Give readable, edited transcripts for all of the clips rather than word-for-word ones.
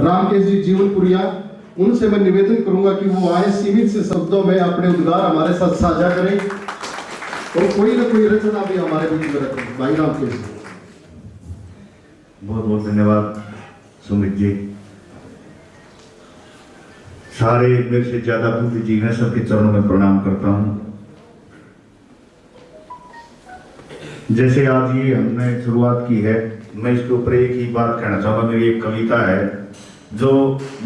रामकेश जी जीवनपुरिया, उनसे मैं निवेदन करूंगा कि वो आए, सीमित से शब्दों में अपने उद्गार हमारे साथ साझा करें और कोई ना कोई रचना भी हमारे बीच में रखें। भाई रामकेश जी। बहुत बहुत धन्यवाद सुमित जी। सारे मेरे से ज्यादा पूज्य जी हैं, सबके चरणों में प्रणाम करता हूं। जैसे आज ये हमने शुरुआत की है, मैं इसके ऊपर एक ही बात कहना चाहूंगा। मेरी एक कविता है जो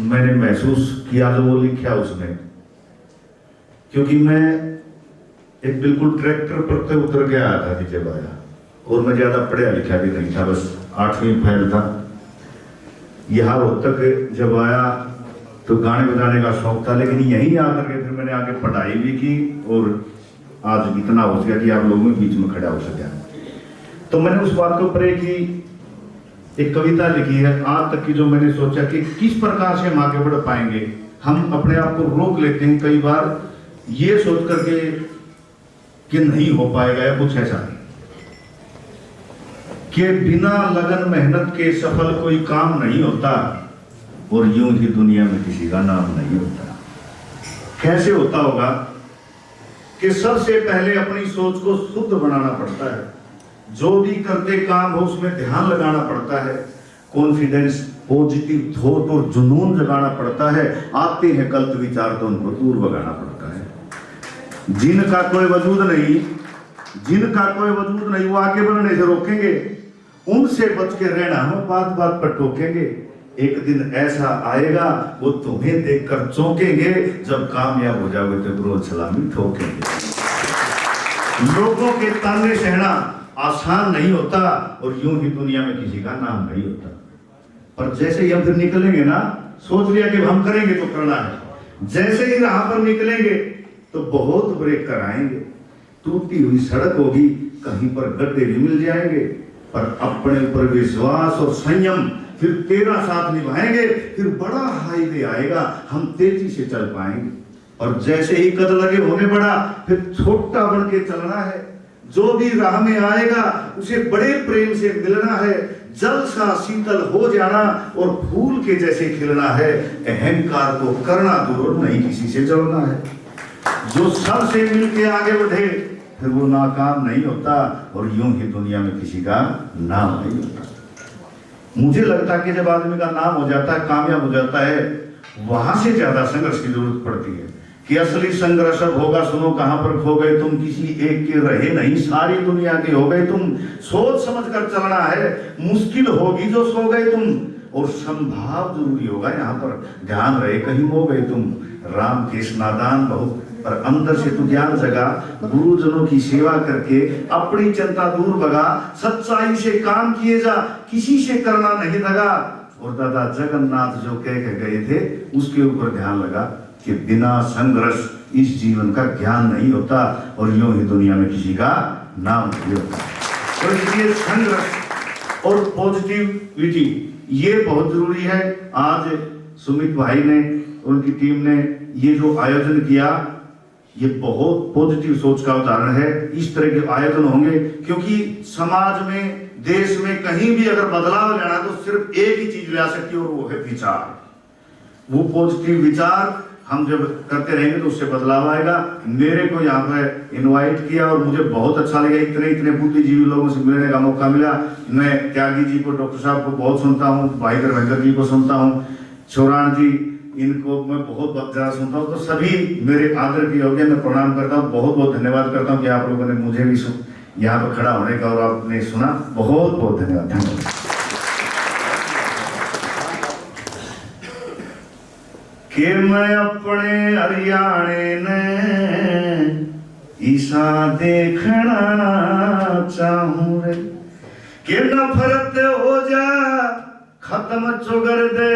मैंने महसूस किया, जो वो लिखा उसमें, क्योंकि मैं एक बिल्कुल ट्रैक्टर पर से उतर के आया था जब आया, और मैं ज्यादा पढ़ा लिखा भी नहीं था, बस 8वीं फेल था। यहाँ तक जब आया तो गाने बजाने का शौक था, लेकिन यहीं आकर के फिर मैंने आगे पढ़ाई भी की और आज इतना हो गया कि आप लोगों के बीच में खड़ा हो सका। तो मैंने उस बात के ऊपर एक कविता लिखी है आज तक की, जो मैंने सोचा कि किस प्रकार से हम आगे बढ़ पाएंगे। हम अपने आप को रोक लेते हैं कई बार ये सोच करके कि नहीं हो पाएगा या कुछ ऐसा नहीं, कि बिना लगन मेहनत के सफल कोई काम नहीं होता और यूं ही दुनिया में किसी का नाम नहीं होता। कैसे होता होगा कि सबसे पहले अपनी सोच को शुद्ध बनाना पड़ता है, जो भी करते काम हो उसमें ध्यान लगाना पड़ता है, कॉन्फिडेंस, पॉजिटिव थॉट और जुनून जगाना पड़ता है। आते हैं गलत विचार तो उनको दूर भगाना पड़ता है। जिनका कोई वजूद नहीं वो आगे बढ़ने से रोकेंगे, उनसे बच के रहना हम बात बात पर टोकेंगे। एक दिन ऐसा आएगा वो तुम्हें देखकर चौंकेंगे, जब कामयाब हो जाओगे तो रोज सलामी ठोकेंगे। लोगों के ताने सहना आसान नहीं होता और यूं ही दुनिया में किसी का नाम नहीं होता, पर जैसे ही हम फिर निकलेंगे ना, सोच लिया कि हम करेंगे तो करना है, जैसे ही राह पर निकलेंगे तो बहुत ब्रेक कराएंगे, टूटी हुई सड़क होगी, कहीं पर गड्ढे भी मिल जाएंगे, पर अपने ऊपर विश्वास और संयम फिर तेरा साथ निभाएंगे, फिर बड़ा हाईवे आएगा, हम तेजी से चल पाएंगे। और जैसे ही कद लगे होने बड़ा, फिर छोटा बन के चलना है। जो भी राह में आएगा उसे बड़े प्रेम से मिलना है, जल सा शीतल हो जाना और फूल के जैसे खिलना है। अहंकार को करना दूर, नहीं किसी से जलना है। जो सबसे मिलके आगे बढ़े फिर वो नाकाम नहीं होता और यूं ही दुनिया में किसी का नाम नहीं होता। मुझे लगता है कि जब आदमी का नाम हो जाता है, कामयाब हो जाता है, वहां से ज्यादा संघर्ष की जरूरत पड़ती है। कि असली संघर्ष अब होगा, सुनो कहां पर खो गए तुम, किसी एक के रहे नहीं, सारी दुनिया के हो गए तुम। सोच समझ कर चलना है, मुश्किल होगी जो सो गए तुम, और संभाव जरूरी होगा यहाँ पर, ध्यान रहे कहीं हो गए तुम। राम केश नादान बहुत, पर अंदर से तू ज्ञान जगा, गुरुजनों की सेवा करके अपनी चिंता दूर भगा, सच्चाई से काम किए जा, किसी से करना नहीं लगा। और दादा जगन्नाथ जो कह के गए थे उसके ऊपर ध्यान लगा कि बिना संघर्ष इस जीवन का ज्ञान नहीं होता और यूं ही दुनिया में किसी का नाम नहीं होता। तो इसलिए संघर्ष और पॉजिटिविटी ये बहुत जरूरी है। आज सुमित भाई ने, उनकी टीम ने ये जो आयोजन किया, ये बहुत पॉजिटिव सोच का उदाहरण है। इस तरह के आयोजन होंगे, क्योंकि समाज में, देश में कहीं भी अगर बदलाव लाना तो सिर्फ एक ही चीज ला सकती है और वो है विचार। वो पॉजिटिव विचार हम जब करते रहेंगे तो उससे बदलाव आएगा। मेरे को यहाँ पर इनवाइट किया और मुझे बहुत अच्छा लगा, इतने बुद्धिजीवी लोगों से मिलने का मौका मिला। मैं त्यागी जी को, डॉक्टर साहब को बहुत सुनता हूँ, भाई धर्मेंद्र जी को सुनता हूँ, चौरान जी, इनको मैं बहुत ज्यादा सुनता हूँ। तो सभी मेरे आदर के योग्य, मैं प्रणाम करता हूँ, बहुत बहुत धन्यवाद करता हूँ कि आप लोगों ने मुझे भी यहाँ पर खड़ा होने का और आपने सुना, बहुत बहुत धन्यवाद। कि मैं अपने हरियाणे ने ईसा देखना चाहूं रे, कि नफरत हो जा खत्म चुगर दे,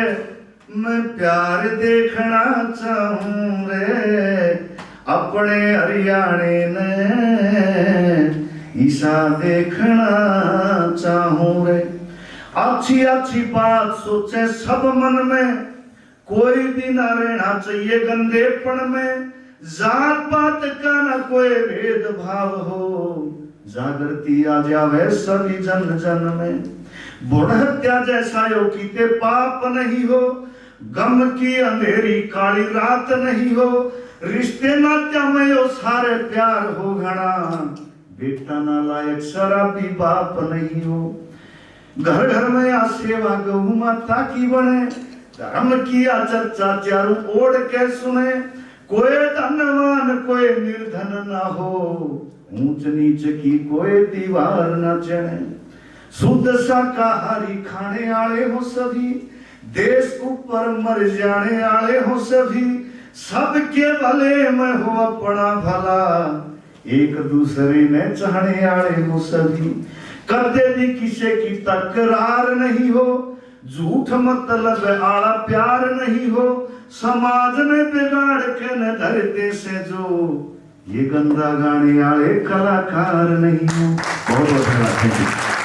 मैं प्यार देखना चाहूं रे। अपने हरियाणे ने ईसा देखना चाहूं रे। अच्छी अच्छी बात सोचे सब मन में, कोई भी ना रहना चाहिए गंदेपन में। जात पात का ना कोई भेदभाव हो, जागृति आ जावे सभी जन जन में। भ्रूण हत्या जैसा यो कीते पाप नहीं हो, गम की अंधेरी काली रात नहीं हो, रिश्ते नात्या में यो सारे प्यार हो घना, बेटा ना लायक शराबी बाप नहीं हो। घर घर में आ सेवा गौ माता की बने, धर्म की आ चर्चा चारों ओर के सुने, कोई धनवान कोई निर्धन ना हो, ऊंच नीच की कोई दीवार न चढ़े, शुद्ध शाकाहारी खाने आले हो सभी, देश ऊपर मर जाने आले हो सभी, सबके भले में हो अपना भला, एक दूसरे ने चाहने आले हो सभी, कदे भी किसी की तकरार नहीं हो, झूठ मतलब आला प्यार नहीं हो, समाज में बिगाड़ के न धरते से जो, ये गंदा गाने आले कलाकार नहीं हो। बहुत बहुत धन्यवाद।